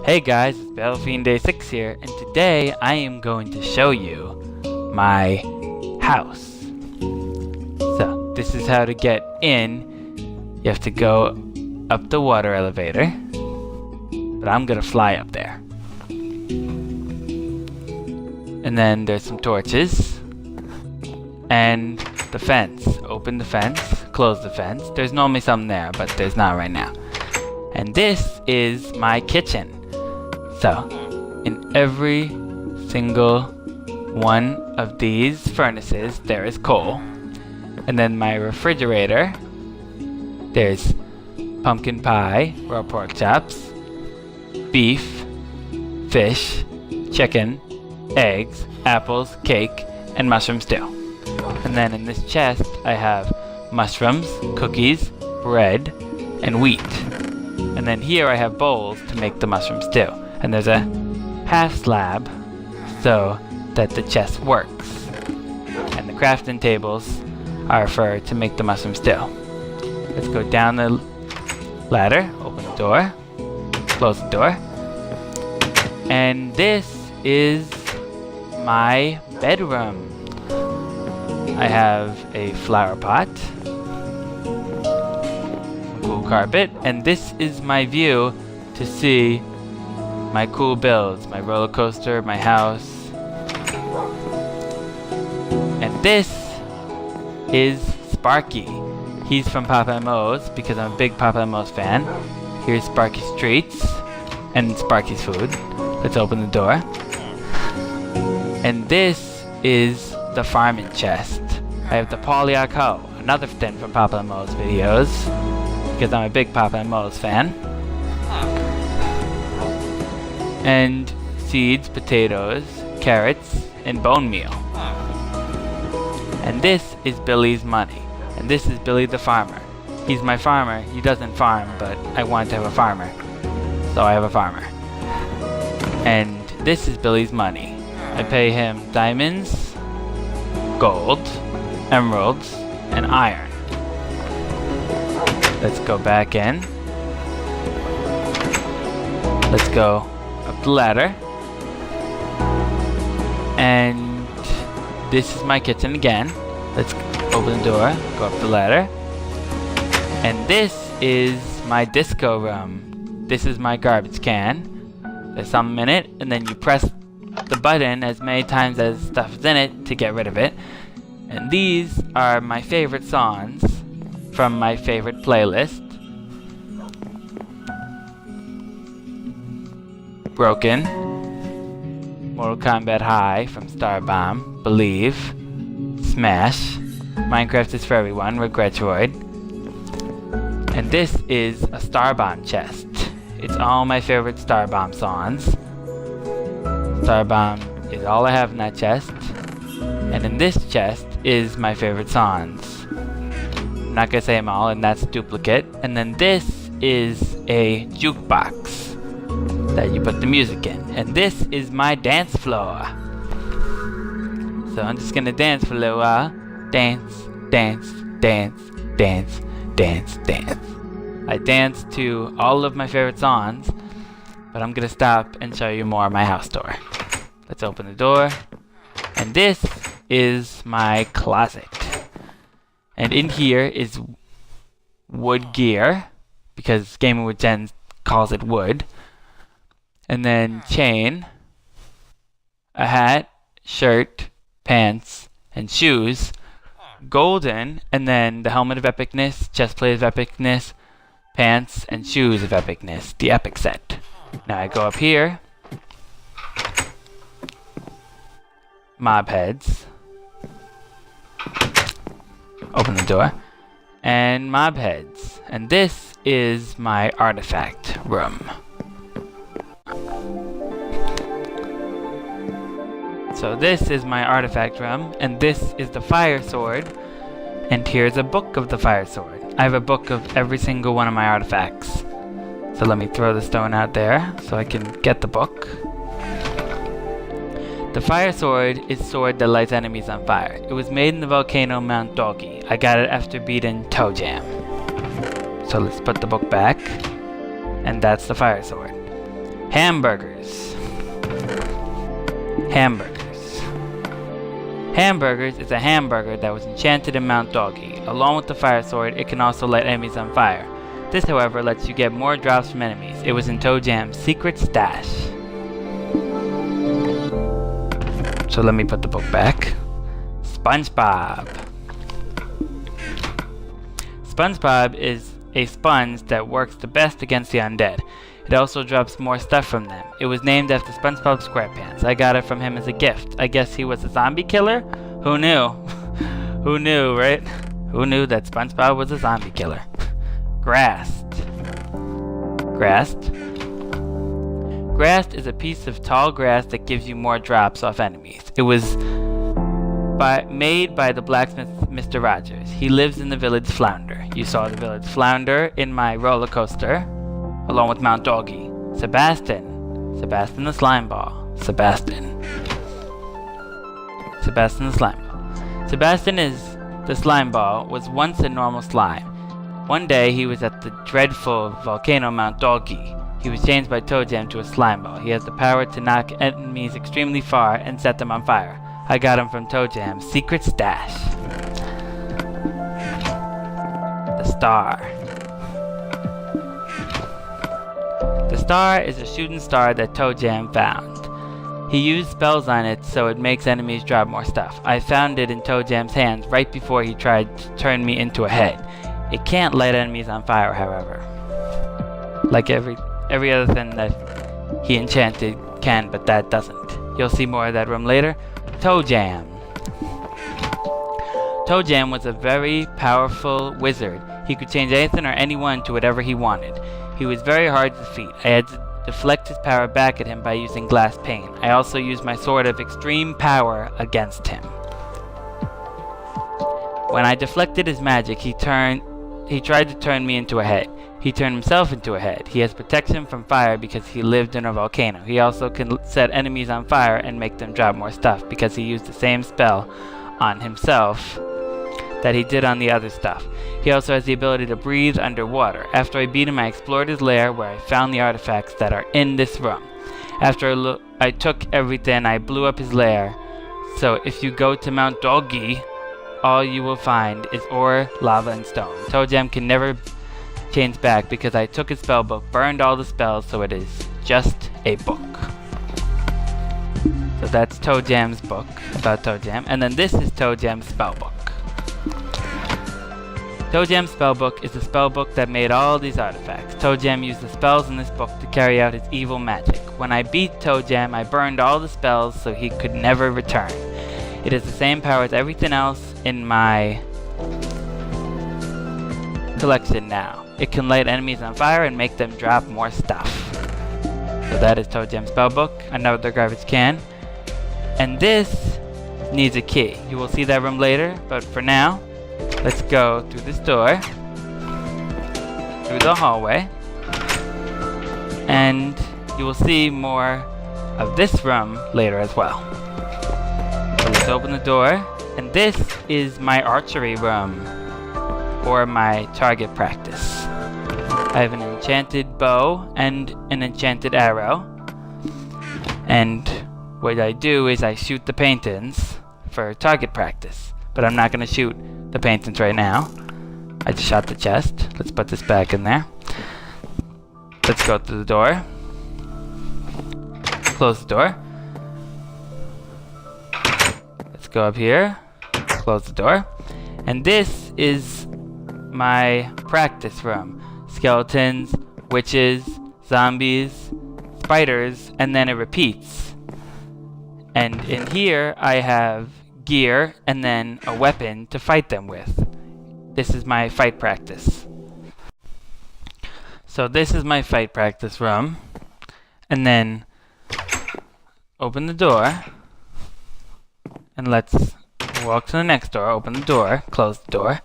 Hey guys, it's Battlefiend Day 6 here, and today I am going to show you my house. So, this is how to get in. You have to go up the water elevator, but I'm gonna fly up there. And then there's some torches, and the fence. Open the fence, close the fence. There's normally some there, but there's not right now. And this is my kitchen. So, in every single one of these furnaces, there is coal. And then my refrigerator, there's pumpkin pie, raw pork chops, beef, fish, chicken, eggs, apples, cake, and mushroom stew. And then in this chest, I have mushrooms, cookies, bread, and wheat. And then here I have bowls to make the mushroom stew. And there's a half slab so that the chest works. And the crafting tables are to make the mushroom stew. Let's go down the ladder, open the door, close the door. And this is my bedroom. I have a flower pot, cool carpet, and this is my view to see my cool builds, my roller coaster, my house. And this is Sparky. He's from Papa and Mo's because I'm a big Papa and Mo's fan. Here's Sparky's treats and Sparky's food. Let's open the door. And this is the farming chest. I have the Polyak hoe, another thing from Papa and Mo's videos because I'm a big Papa and Mo's fan. And seeds, potatoes, carrots, and bone meal. And this is Billy's money. And this is Billy the farmer. He's my farmer. He doesn't farm, but I want to have a farmer. So I have a farmer. And this is Billy's money. I pay him diamonds, gold, emeralds, and iron. Let's go back in. Let's go up the ladder. And this is my kitchen again. Let's open the door, go up the ladder. And this is my disco room. This is my garbage can. There's some in it, and then you press the button as many times as stuff is in it to get rid of it. And these are my favorite songs from my favorite playlist. Broken, Mortal Kombat High from Starbomb, Believe, Smash, Minecraft is for Everyone, Regretsroid. And this is a Starbomb chest. It's all my favorite Starbomb songs. Starbomb is all I have in that chest. And in this chest is my favorite songs. I'm not gonna say them all, and that's duplicate. And then this is a jukebox that you put the music in. And this is my dance floor. So I'm just gonna dance for a little while. Dance, dance, dance, dance, dance, dance. I dance to all of my favorite songs, but I'm gonna stop and show you more of my house tour. Let's open the door. And this is my closet. And in here is wood gear, because Gaming with Jen calls it wood. And then chain, a hat, shirt, pants, and shoes. Golden, and then the helmet of epicness, chest plate of epicness, pants, and shoes of epicness, the epic set. Now I go up here. Mob heads. Open the door. And mob heads. And this is my artifact room. So this is my artifact room, and this is the fire sword, and here's a book of the fire sword. I have a book of every single one of my artifacts. So let me throw the stone out there so I can get the book. The fire sword is a sword that lights enemies on fire. It was made in the volcano Mount Doggy. I got it after beating Toe Jam. So let's put the book back, and that's the fire sword. Hamburgers. Hamburgers. Hamburgers is a hamburger that was enchanted in Mount Doggy. Along with the fire sword, it can also light enemies on fire. This, however, lets you get more drops from enemies. It was in ToeJam's secret stash. So let me put the book back. SpongeBob. SpongeBob is a sponge that works the best against the undead. It also drops more stuff from them. It was named after SpongeBob SquarePants. I got it from him as a gift. I guess he was a zombie killer? Who knew? Who knew, right? Who knew that SpongeBob was a zombie killer? Grassed. Grassed. Grassed is a piece of tall grass that gives you more drops off enemies. It was made by the blacksmith Mr. Rogers. He lives in the village Flounder. You saw the village Flounder in my roller coaster, along with Mount Doggy. Sebastian. Sebastian the slime ball. Sebastian. Sebastian the slime ball. Sebastian is the slime ball was once a normal slime. One day he was at the dreadful volcano Mount Doggy. He was changed by ToeJam to a slime ball. He has the power to knock enemies extremely far and set them on fire. I got him from ToeJam's secret stash. The Star. The Star is a shooting star that ToeJam found. He used spells on it so it makes enemies drop more stuff. I found it in ToeJam's hands right before he tried to turn me into a head. It can't light enemies on fire, however. Like every other thing that he enchanted can, but that doesn't. You'll see more of that room later. ToeJam. ToeJam was a very powerful wizard. He could change anything or anyone to whatever he wanted. He was very hard to defeat. I had to deflect his power back at him by using glass pane. I also used my sword of extreme power against him. When I deflected his magic, he tried to turn me into a head. He turned himself into a head. He has protection from fire because he lived in a volcano. He also can set enemies on fire and make them drop more stuff because he used the same spell on himself that he did on the other stuff. He also has the ability to breathe underwater. After I beat him, I explored his lair where I found the artifacts that are in this room. After I took everything, I blew up his lair. So if you go to Mount Doggy, all you will find is ore, lava, and stone. ToeJam can never change back because I took his spell book, burned all the spells, so it is just a book. So that's ToeJam's book about ToeJam, and then this is ToeJam's spellbook. ToeJam's spellbook is the spellbook that made all these artifacts. ToeJam used the spells in this book to carry out his evil magic. When I beat ToeJam, I burned all the spells so he could never return. It has the same power as everything else in my collection now. It can light enemies on fire and make them drop more stuff. So that is ToeJam's spellbook, another garbage can. And this needs a key. You will see that room later, but for now, let's go through this door, through the hallway, and you will see more of this room later as well. So let's open the door, and this is my archery room, or my target practice. I have an enchanted bow and an enchanted arrow, and what I do is I shoot the paintings for target practice, but I'm not going to shoot the paintings right now. I just shot the chest. Let's put this back in there. Let's go through the door. Close the door. Let's go up here. Close the door. And this is my practice room. Skeletons, witches, zombies, spiders, and then it repeats. And in here I have gear and then a weapon to fight them with. This is my fight practice. So this is my fight practice room. And then open the door. And let's walk to the next door. Open the door. Close the door.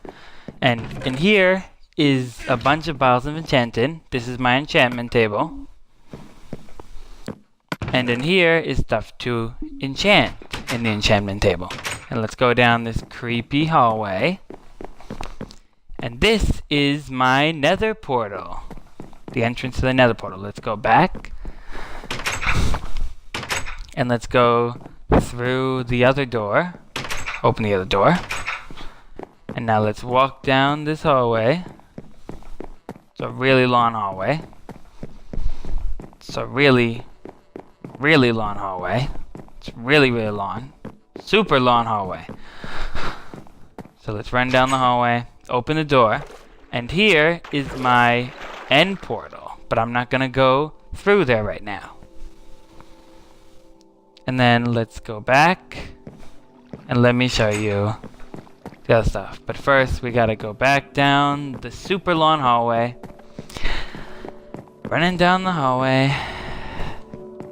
And in here is a bunch of bottles of enchanting. This is my enchantment table. And in here is stuff to enchant in the enchantment table. And let's go down this creepy hallway. And this is my nether portal. The entrance to the nether portal. Let's go back. And let's go through the other door. Open the other door. And now let's walk down this hallway. It's a really long hallway. It's a really, really long hallway. It's really, really long. Super long hallway. So let's run down the hallway, open the door, and here is my end portal. But I'm not gonna go through there right now. And then let's go back and let me show you the other stuff. But first we gotta go back down the super long hallway. Running down the hallway.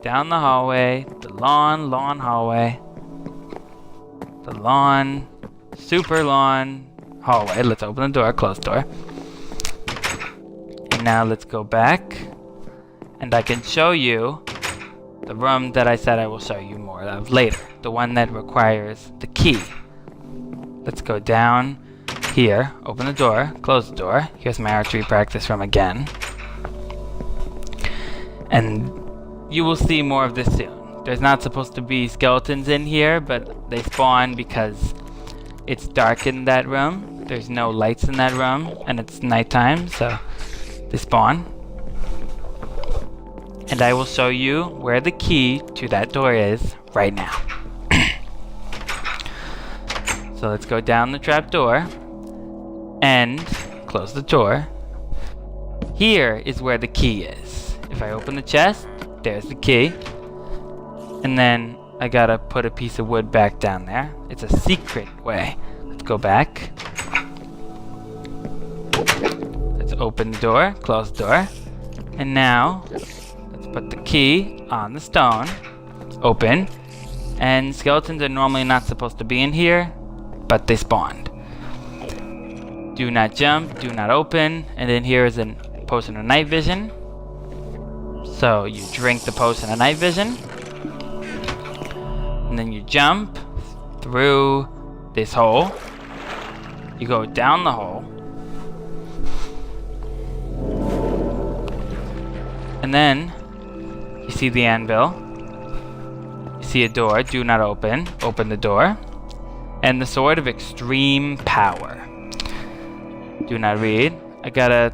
Down the hallway. The long, long hallway. The long, super long hallway. Let's open the door, close the door. And now let's go back. And I can show you the room that I said I will show you more of later. The one that requires the key. Let's go down here, open the door, close the door. Here's my archery practice room again. And you will see more of this soon. There's not supposed to be skeletons in here, but they spawn because it's dark in that room. There's no lights in that room, and it's nighttime, so they spawn. And I will show you where the key to that door is right now. So let's go down the trap door and close the door. Here is where the key is. If I open the chest, there's the key. And then I gotta put a piece of wood back down there. It's a secret way. Let's go back. Let's open the door, close the door. And now let's put the key on the stone. Open. And skeletons are normally not supposed to be in here, but they spawned. Do not jump, do not open. And then here is a potion of night vision. So you drink the potion of night vision. And then you jump through this hole. You go down the hole. And then you see the anvil. You see a door, do not open. Open the door. And the sword of extreme power. Do not read. I gotta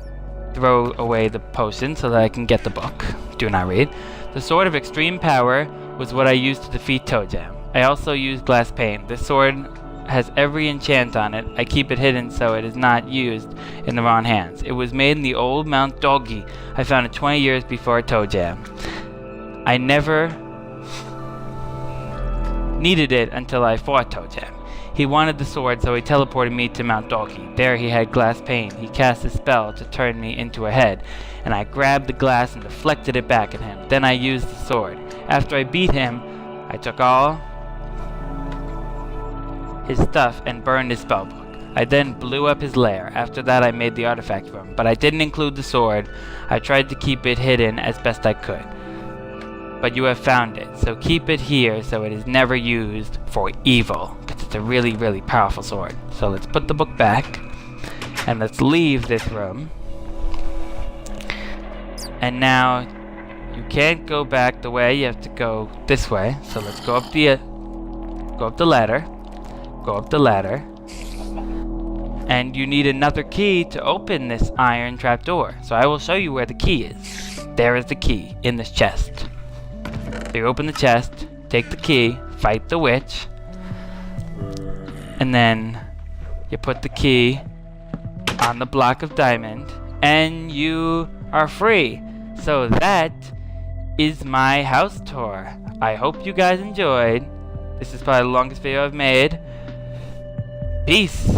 throw away the potion so that I can get the book. Do not read. The sword of extreme power was what I used to defeat ToeJam. I also used glass pane. This sword has every enchant on it. I keep it hidden so it is not used in the wrong hands. It was made in the old Mount Doggy. I found it 20 years before ToeJam. I never needed it until I fought ToeJam. He wanted the sword, so he teleported me to Mount Doggy. There he had glass pane. He cast a spell to turn me into a head, and I grabbed the glass and deflected it back at him. Then I used the sword. After I beat him, I took all his stuff and burned his spellbook. I then blew up his lair. After that I made the artifact room, but I didn't include the sword. I tried to keep it hidden as best I could. But you have found it, so keep it here so it is never used for evil, because it's a really, really powerful sword. So let's put the book back, and let's leave this room. And now, you can't go back the way, you have to go this way. So let's go up the ladder, go up the ladder, and you need another key to open this iron trapdoor. So I will show you where the key is. There is the key in this chest. So you open the chest, take the key, fight the witch, and then you put the key on the block of diamond, and you are free. So that is my house tour. I hope you guys enjoyed. This is probably the longest video I've made. Peace!